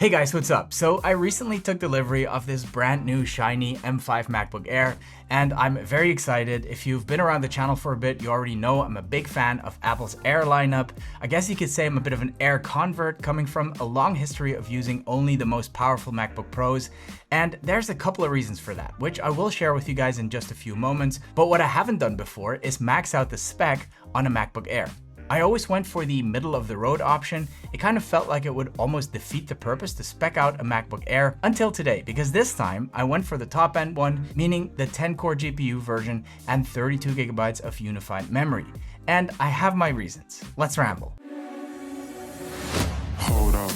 Hey guys, what's up? So I recently took delivery of this brand new shiny M5 Macbook Air, and I'm very excited. If you've been around the channel for a bit, you already know I'm a big fan of Apple's Air lineup. I guess you could say I'm a bit of an Air convert, coming from a long history of using only the most powerful MacBook Pros, and there's a couple of reasons for that, which I will share with you guys in just a few moments. But what I haven't done before is max out the spec on a MacBook Air. I always went for the middle of the road option. It kind of felt like it would almost defeat the purpose to spec out a MacBook Air until today, because this time I went for the top end one, meaning the 10-core GPU version and 32 gigabytes of unified memory. And I have my reasons. Let's ramble. Hold up,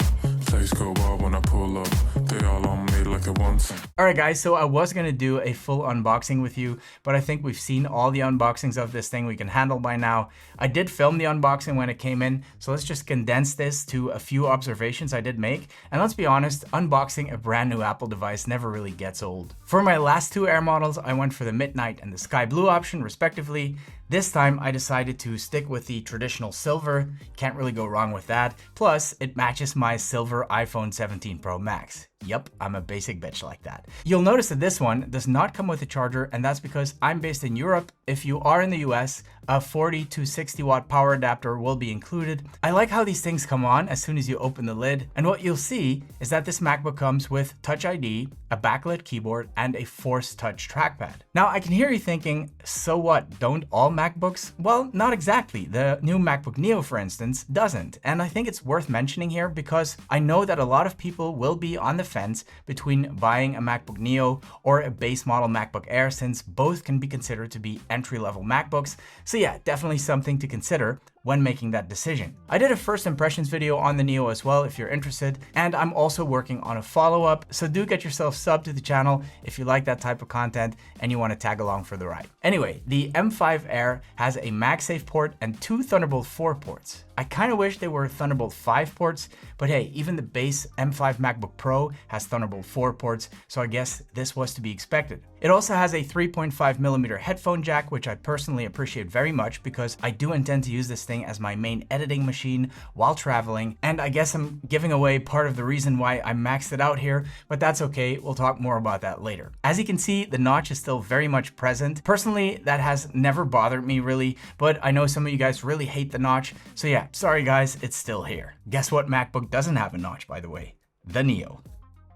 place go wild when I pull up. They all on me like it once. Alright guys, so I was going to do a full unboxing with you, but I think we've seen all the unboxings of this thing we can handle by now. I did film the unboxing when it came in, so let's just condense this to a few observations I did make. And let's be honest, unboxing a brand new Apple device never really gets old. For my last two Air models, I went for the Midnight and the Sky Blue option respectively. This time I decided to stick with the traditional silver. Can't really go wrong with that. Plus, it matches my silver iPhone 17 Pro Max. Yup, I'm a basic bitch like that. You'll notice that this one does not come with a charger, and that's because I'm based in Europe. If you are in the US, a 40 to 60 watt power adapter will be included. I like how these things come on as soon as you open the lid, and what you'll see is that this MacBook comes with Touch ID, a backlit keyboard, and a Force Touch trackpad. Now I can hear you thinking, so what, don't all MacBooks? Well, not exactly. The new MacBook Neo, for instance, doesn't, and I think it's worth mentioning here because I know that a lot of people will be on the fence between buying a MacBook Neo or a base model MacBook Air, since both can be considered to be entry-level MacBooks. So yeah, definitely something to consider when making that decision. I did a first impressions video on the Neo as well if you're interested, and I'm also working on a follow-up, so do get yourself subbed to the channel if you like that type of content and you want to tag along for the ride. Anyway, the M5 Air has a MagSafe port and two Thunderbolt 4 ports. I kind of wish they were Thunderbolt 5 ports, but hey, even the base M5 MacBook Pro has Thunderbolt 4 ports, so I guess this was to be expected. It also has a 3.5mm headphone jack, which I personally appreciate very much because I do intend to use this thing as my main editing machine while traveling, and I guess I'm giving away part of the reason why I maxed it out here, but that's okay, we'll talk more about that later. As you can see, the notch is still very much present. Personally, that has never bothered me really, but I know some of you guys really hate the notch, so yeah, sorry guys, it's still here. Guess what MacBook doesn't have a notch, by the way? The Neo.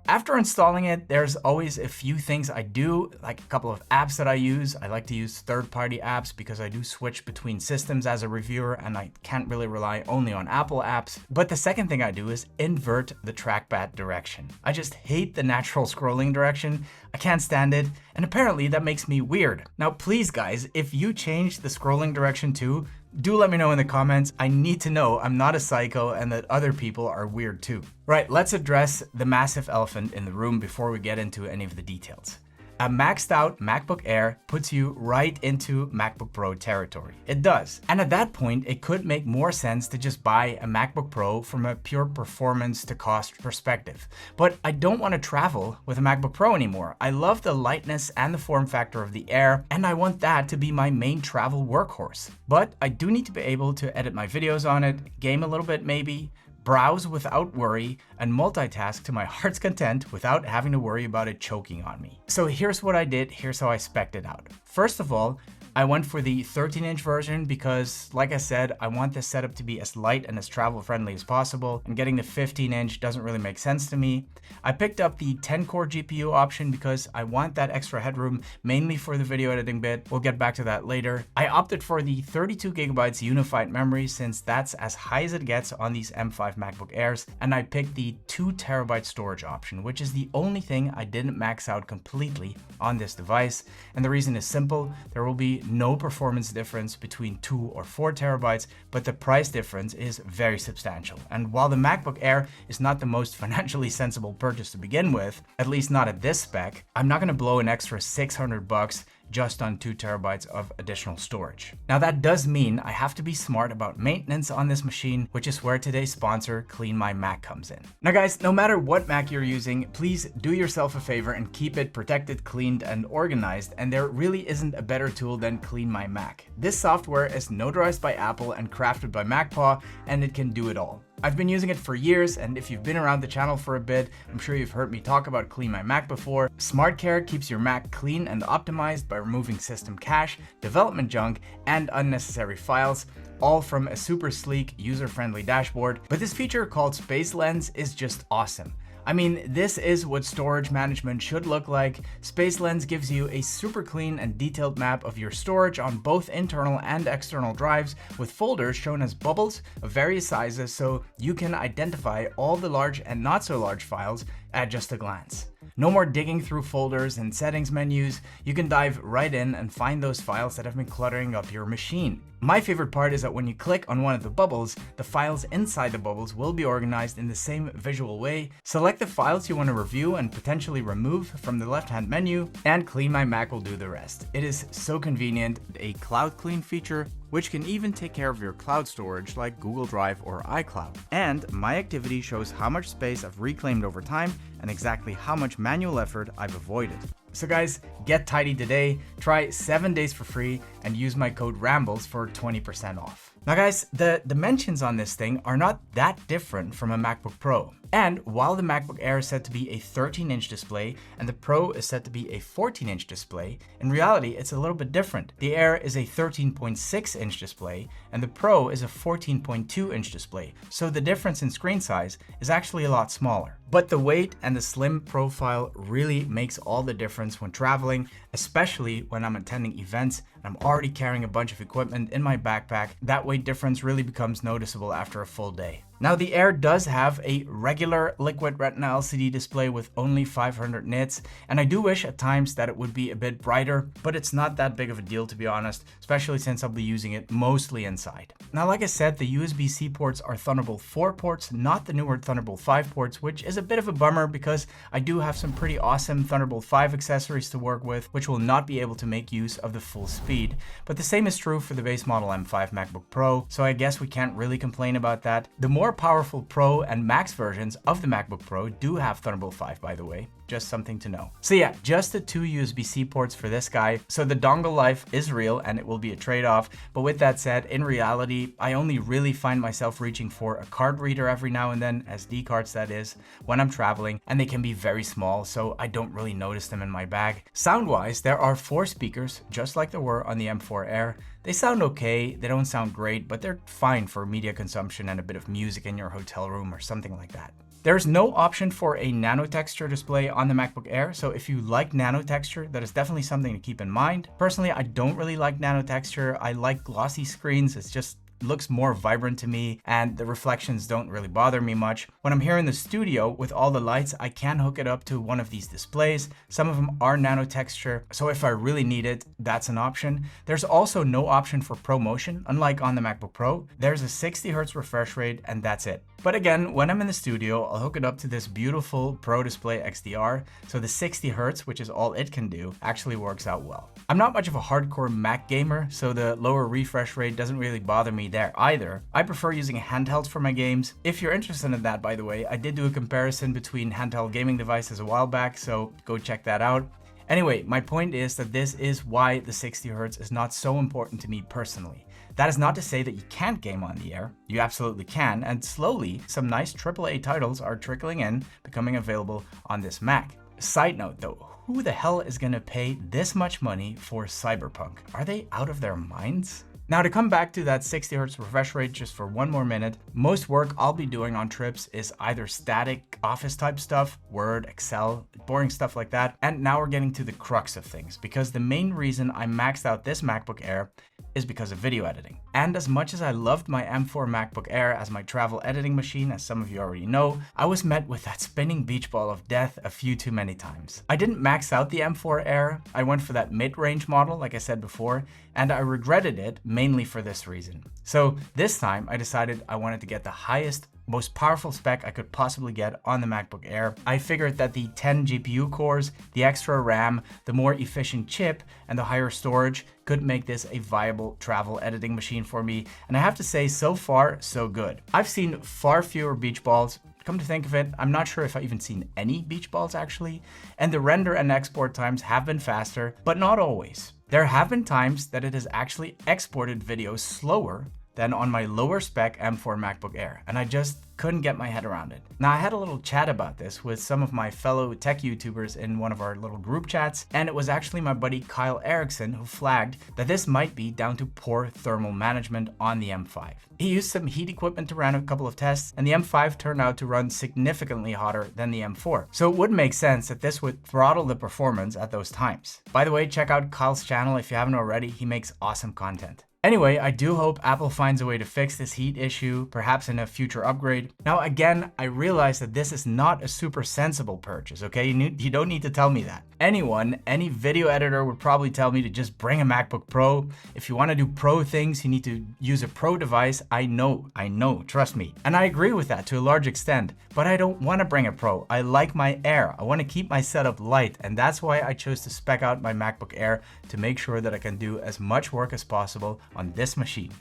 After installing it, there's always a few things I do, like a couple of apps that I use. I like to use third-party apps because I do switch between systems as a reviewer and I can't really rely only on Apple apps. But the second thing I do is invert the trackpad direction. I just hate the natural scrolling direction. I can't stand it, and apparently that makes me weird. Now please guys, if you change the scrolling direction too, do let me know in the comments. I need to know I'm not a psycho and that other people are weird too. Right, let's address the massive elephant in the room before we get into any of the details. A maxed out MacBook Air puts you right into MacBook Pro territory. It does. And at that point, it could make more sense to just buy a MacBook Pro from a pure performance to cost perspective. But I don't want to travel with a MacBook Pro anymore. I love the lightness and the form factor of the Air, and I want that to be my main travel workhorse. But I do need to be able to edit my videos on it, game a little bit maybe, browse without worry, and multitask to my heart's content without having to worry about it choking on me. So here's what I did, here's how I spec'd it out. First of all, I went for the 13-inch version because, like I said, I want this setup to be as light and as travel-friendly as possible, and getting the 15-inch doesn't really make sense to me. I picked up the 10-core GPU option because I want that extra headroom, mainly for the video editing bit. We'll get back to that later. I opted for the 32 gigabytes unified memory since that's as high as it gets on these M5 MacBook Airs, and I picked the 2 terabyte storage option, which is the only thing I didn't max out completely on this device. And the reason is simple: there will be no performance difference between 2 or 4 terabytes, but the price difference is very substantial. And while the MacBook Air is not the most financially sensible purchase to begin with, at least not at this spec, I'm not going to blow an extra $600 just on 2 terabytes of additional storage. Now that does mean I have to be smart about maintenance on this machine, which is where today's sponsor, CleanMyMac, comes in. Now guys, no matter what Mac you're using, please do yourself a favor and keep it protected, cleaned, and organized, and there really isn't a better tool than CleanMyMac. This software is notarized by Apple and crafted by MacPaw, and it can do it all. I've been using it for years, and if you've been around the channel for a bit, I'm sure you've heard me talk about CleanMyMac before. Smart Care keeps your Mac clean and optimized by removing system cache, development junk, and unnecessary files, all from a super sleek, user-friendly dashboard. But this feature called Space Lens is just awesome. I mean, this is what storage management should look like. Space Lens gives you a super clean and detailed map of your storage on both internal and external drives, with folders shown as bubbles of various sizes so you can identify all the large and not so large files at just a glance. No more digging through folders and settings menus. You can dive right in and find those files that have been cluttering up your machine. My favorite part is that when you click on one of the bubbles, the files inside the bubbles will be organized in the same visual way. Select the files you want to review and potentially remove from the left-hand menu, and CleanMyMac will do the rest. It is so convenient. A cloud clean feature, which can even take care of your cloud storage like Google Drive or iCloud. And My Activity shows how much space I've reclaimed over time and exactly how much manual effort I've avoided. So guys, get tidy today, try 7 days for free, and use my code Rambles for 20% off. Now guys, the dimensions on this thing are not that different from a MacBook Pro. And while the MacBook Air is set to be a 13-inch display and the Pro is set to be a 14-inch display, in reality it's a little bit different. The Air is a 13.6-inch display and the Pro is a 14.2-inch display, so the difference in screen size is actually a lot smaller. But the weight and the slim profile really makes all the difference when traveling, especially when I'm attending events and I'm already carrying a bunch of equipment in my backpack. That weight difference really becomes noticeable after a full day. Now the Air does have a regular liquid retina LCD display with only 500 nits, and I do wish at times that it would be a bit brighter, but it's not that big of a deal to be honest, especially since I'll be using it mostly inside. Now like I said, the USB-C ports are Thunderbolt 4 ports, not the newer Thunderbolt 5 ports, which is a bit of a bummer because I do have some pretty awesome Thunderbolt 5 accessories to work with, which will not be able to make use of the full speed. But the same is true for the base model M5 MacBook Pro, so I guess we can't really complain about that. The more powerful Pro and Max versions of the MacBook Pro do have Thunderbolt 5, by the way. Just something to know. So yeah, just the 2 USB-C ports for this guy. So the dongle life is real and it will be a trade-off. But with that said, in reality, I only really find myself reaching for a card reader every now and then, SD cards that is, when I'm traveling, and they can be very small, so I don't really notice them in my bag. Sound-wise, there are 4 speakers, just like there were on the M4 Air. They sound okay, they don't sound great, but they're fine for media consumption and a bit of music in your hotel room or something like that. There's no option for a nano texture display on the MacBook Air, so if you like nano texture, that is definitely something to keep in mind. Personally, I don't really like nano texture. I like glossy screens. It's just looks more vibrant to me and the reflections don't really bother me much. When I'm here in the studio with all the lights, I can hook it up to one of these displays. Some of them are nano texture, so if I really need it, that's an option. There's also no option for ProMotion, unlike on the MacBook Pro. There's a 60 Hz refresh rate and that's it. But again, when I'm in the studio, I'll hook it up to this beautiful Pro Display XDR, so the 60 Hz, which is all it can do, actually works out well. I'm not much of a hardcore Mac gamer, so the lower refresh rate doesn't really bother me there either. I prefer using handhelds for my games. If you're interested in that, by the way, I did do a comparison between handheld gaming devices a while back, so go check that out. Anyway, my point is that this is why the 60 Hz is not so important to me personally. That is not to say that you can't game on the Air. You absolutely can, and slowly some nice AAA titles are trickling in, becoming available on this Mac. Side note though, who the hell is gonna pay this much money for Cyberpunk? Are they out of their minds? Now to come back to that 60 Hz refresh rate just for one more minute, most work I'll be doing on trips is either static office type stuff, Word, Excel, boring stuff like that. And now we're getting to the crux of things, because the main reason I maxed out this MacBook Air is because of video editing. And as much as I loved my M4 MacBook Air as my travel editing machine, as some of you already know, I was met with that spinning beach ball of death a few too many times. I didn't max out the M4 Air, I went for that mid-range model like I said before, and I regretted it mainly for this reason. So this time I decided I wanted to get the highest, most powerful spec I could possibly get on the MacBook Air. I figured that the 10 GPU cores, the extra RAM, the more efficient chip, and the higher storage could make this a viable travel editing machine for me. And I have to say, so far, so good. I've seen far fewer beach balls. Come to think of it, I'm not sure if I've even seen any beach balls actually. And the render and export times have been faster, but not always. There have been times that it has actually exported videos slower than on my lower spec M4 MacBook Air, and I just couldn't get my head around it. Now, I had a little chat about this with some of my fellow tech YouTubers in one of our little group chats, and it was actually my buddy Kyle Erickson who flagged that this might be down to poor thermal management on the M5. He used some heat equipment to run a couple of tests, and the M5 turned out to run significantly hotter than the M4. So it would make sense that this would throttle the performance at those times. By the way, check out Kyle's channel if you haven't already. He makes awesome content. Anyway, I do hope Apple finds a way to fix this heat issue, perhaps in a future upgrade. Now, again, I realize that this is not a super sensible purchase, okay? You don't need to tell me that. Any video editor would probably tell me to just bring a MacBook Pro. If you want to do pro things, you need to use a pro device. I know, trust me. And I agree with that to a large extent, but I don't want to bring a Pro. I like my Air. I want to keep my setup light, and that's why I chose to spec out my MacBook Air to make sure that I can do as much work as possible on this machine.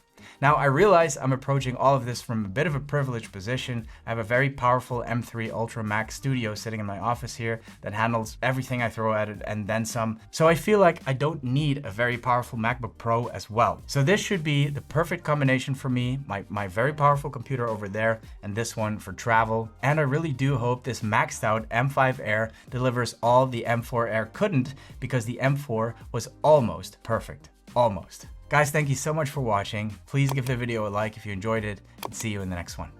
Now, I realize I'm approaching all of this from a bit of a privileged position. I have a very powerful M3 Ultra Max Studio sitting in my office here that handles everything I throw at it and then some. So I feel like I don't need a very powerful MacBook Pro as well. So this should be the perfect combination for me, my very powerful computer over there and this one for travel. And I really do hope this maxed out M5 Air delivers all the M4 Air couldn't, because the M4 was almost perfect. Almost. Guys, thank you so much for watching. Please give the video a like if you enjoyed it, and see you in the next one.